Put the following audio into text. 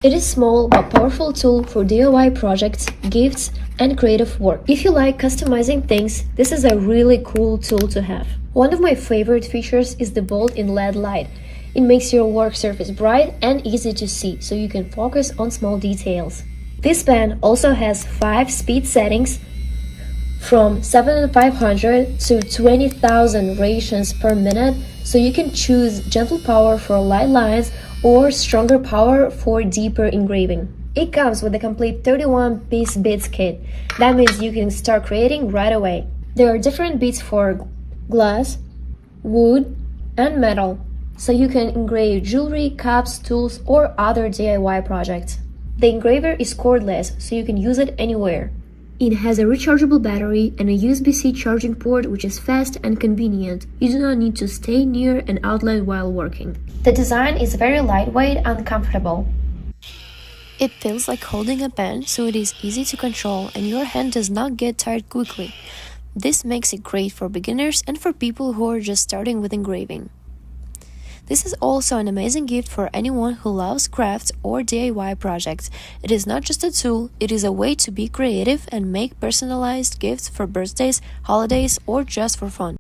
It is a small but powerful tool for DIY projects, gifts, and creative work. If you like customizing things, this is a really cool tool to have. One of my favorite features is the built-in LED light. It makes your work surface bright and easy to see, so you can focus on small details. This pen also has 5 speed settings from 7,500 to 20,000 reactions per minute, so you can choose gentle power for light lines or stronger power for deeper engraving. It comes with a complete 31-piece beads kit. That means you can start creating right away. There are different beads for glass, wood, and metal, so you can engrave jewelry, cups, tools, or other DIY projects. The engraver is cordless, so you can use it anywhere. It has a rechargeable battery and a USB-C charging port, which is fast and convenient. You do not need to stay near an outlet while working. The design is very lightweight and comfortable. It feels like holding a pen, so it is easy to control and your hand does not get tired quickly. This makes it great for beginners and for people who are just starting with engraving. This is also an amazing gift for anyone who loves crafts or DIY projects. It is not just a tool, it is a way to be creative and make personalized gifts for birthdays, holidays, or just for fun.